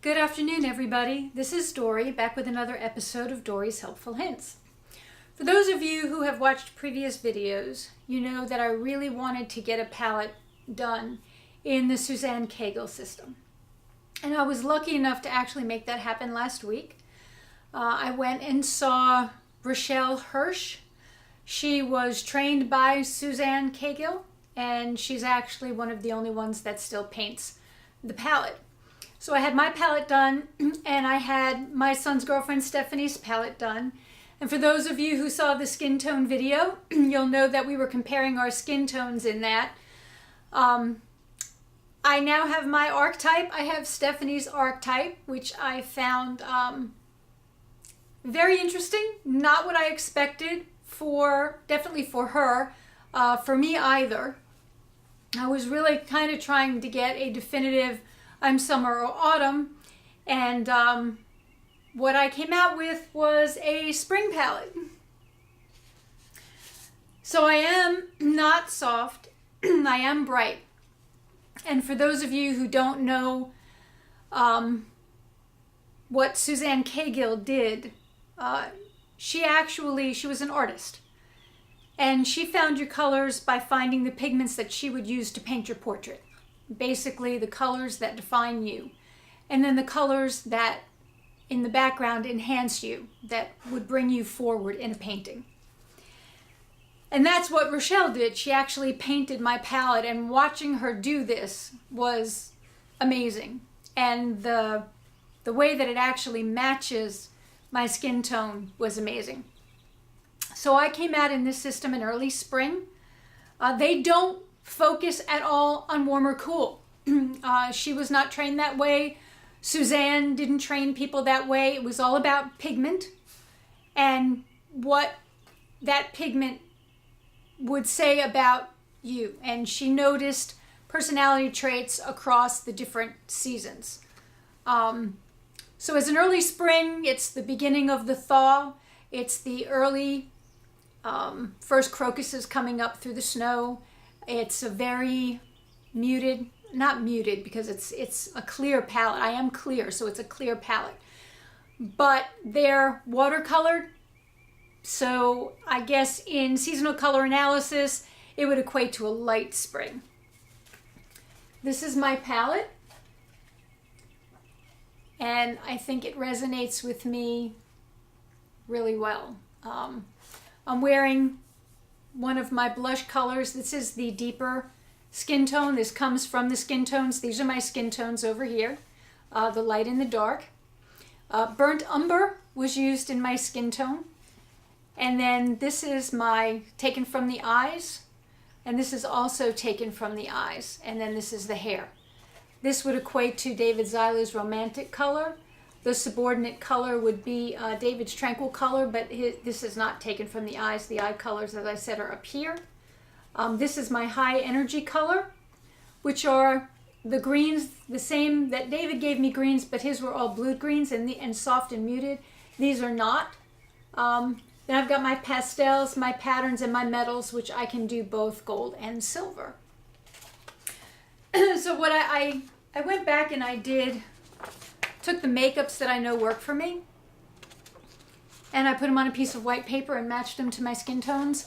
Good afternoon, everybody. This is Dory, back with another episode of Dory's Helpful Hints. For those of you who have watched previous videos, you know that I really wanted to get a palette done in the Suzanne Caygill system. And I was lucky enough to actually make that happen last week. I went and saw Rochele Hirsch. She was trained by Suzanne Caygill, and she's actually one of the only ones that still paints the palette. So I had my palette done, and I had my son's girlfriend Stephanie's palette done. And for those of you who saw the skin tone video, you'll know that we were comparing our skin tones in that. I now have my archetype. I have Stephanie's archetype, which I found very interesting. Not what I expected definitely for her, for me either. I was really kind of trying to get a definitive I'm summer or autumn, and what I came out with was a spring palette. So I am not soft, I am bright. And for those of you who don't know what Suzanne Caygill did, she was an artist. And she found your colors by finding the pigments that she would use to paint your portrait. Basically the colors that define you, and then the colors that in the background enhance you, that would bring you forward in a painting. And that's what Rochele did. She actually painted my palette, and watching her do this was amazing. And the way that it actually matches my skin tone was amazing. So I came out in this system in early spring. They don't focus at all on warm or cool. She was not trained that way. Suzanne didn't train people that way. It was all about pigment and what that pigment would say about you. And she noticed personality traits across the different seasons. So as an early spring, it's the beginning of the thaw. It's the early first crocuses coming up through the snow. It's a very muted, not muted because it's a clear palette. I am clear, so it's a clear palette. But they're watercolored, so I guess in seasonal color analysis, it would equate to a light spring. This is my palette, and I think it resonates with me really well. I'm wearing one of my blush colors. This is the deeper skin tone. This comes from the skin tones. These are my skin tones over here, the light and the dark. Burnt umber was used in my skin tone. And then this is taken from the eyes. And this is also taken from the eyes. And then this is the hair. This would equate to David Zyler's romantic color. The subordinate color would be David's tranquil color, but this is not taken from the eyes. The eye colors, as I said, are up here. This is my high energy color, which are the greens, the same that David gave me greens, but his were all blue greens and soft and muted. These are not. Then I've got my pastels, my patterns, and my metals, which I can do both gold and silver. So what I went back and I took the makeups that I know work for me, and I put them on a piece of white paper and matched them to my skin tones,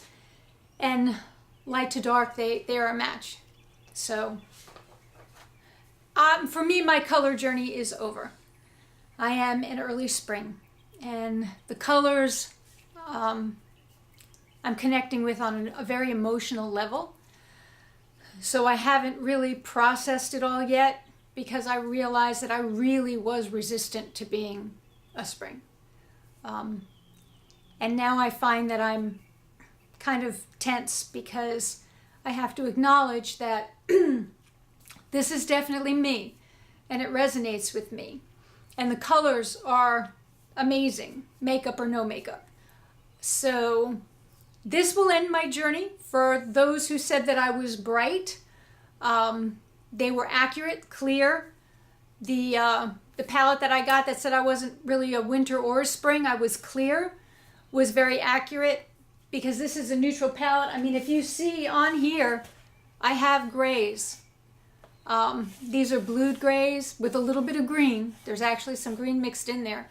and light to dark, they are a match. So for me, my color journey is over. I am in early spring, and the colors I'm connecting with on a very emotional level. So I haven't really processed it all yet, because I realized that I really was resistant to being a spring. And now I find that I'm kind of tense because I have to acknowledge that this is definitely me, and it resonates with me. And the colors are amazing, makeup or no makeup. So this will end my journey. For those who said that I was bright, they were accurate, clear. The palette that I got that said I wasn't really a winter or a spring, I was clear, was very accurate, because this is a neutral palette. I mean, if you see on here, I have grays. These are blued grays with a little bit of green. There's actually some green mixed in there.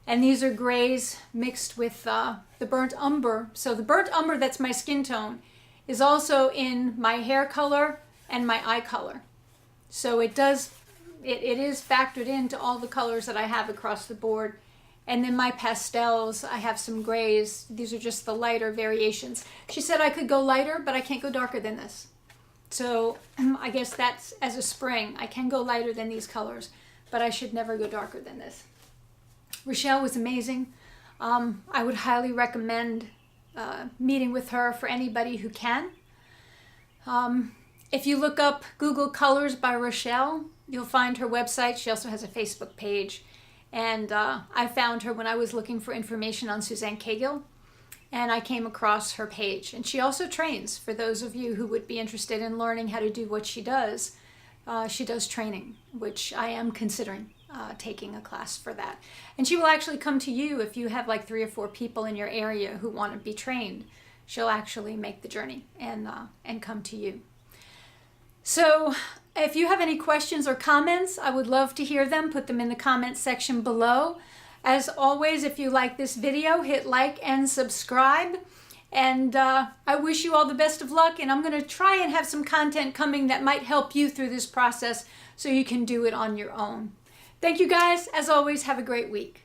And these are grays mixed with the burnt umber. So the burnt umber, that's my skin tone, is also in my hair color and my eye color. So it is factored into all the colors that I have across the board. And then my pastels, I have some grays. These are just the lighter variations. She said I could go lighter, but I can't go darker than this. So I guess that's as a spring. I can go lighter than these colors, but I should never go darker than this. Rochele was amazing. I would highly recommend meeting with her for anybody who can. If you look up Google Colors by Rochele, you'll find her website. She also has a Facebook page. And I found her when I was looking for information on Suzanne Caygill, and I came across her page. And she also trains, for those of you who would be interested in learning how to do what she does. She does training, which I am considering taking a class for that. And she will actually come to you if you have like 3 or 4 people in your area who want to be trained. She'll actually make the journey and come to you. So if you have any questions or comments, I would love to hear them. Put them in the comments section below. As always, if you like this video, hit like and subscribe. And I wish you all the best of luck. And I'm going to try and have some content coming that might help you through this process so you can do it on your own. Thank you guys. As always, have a great week.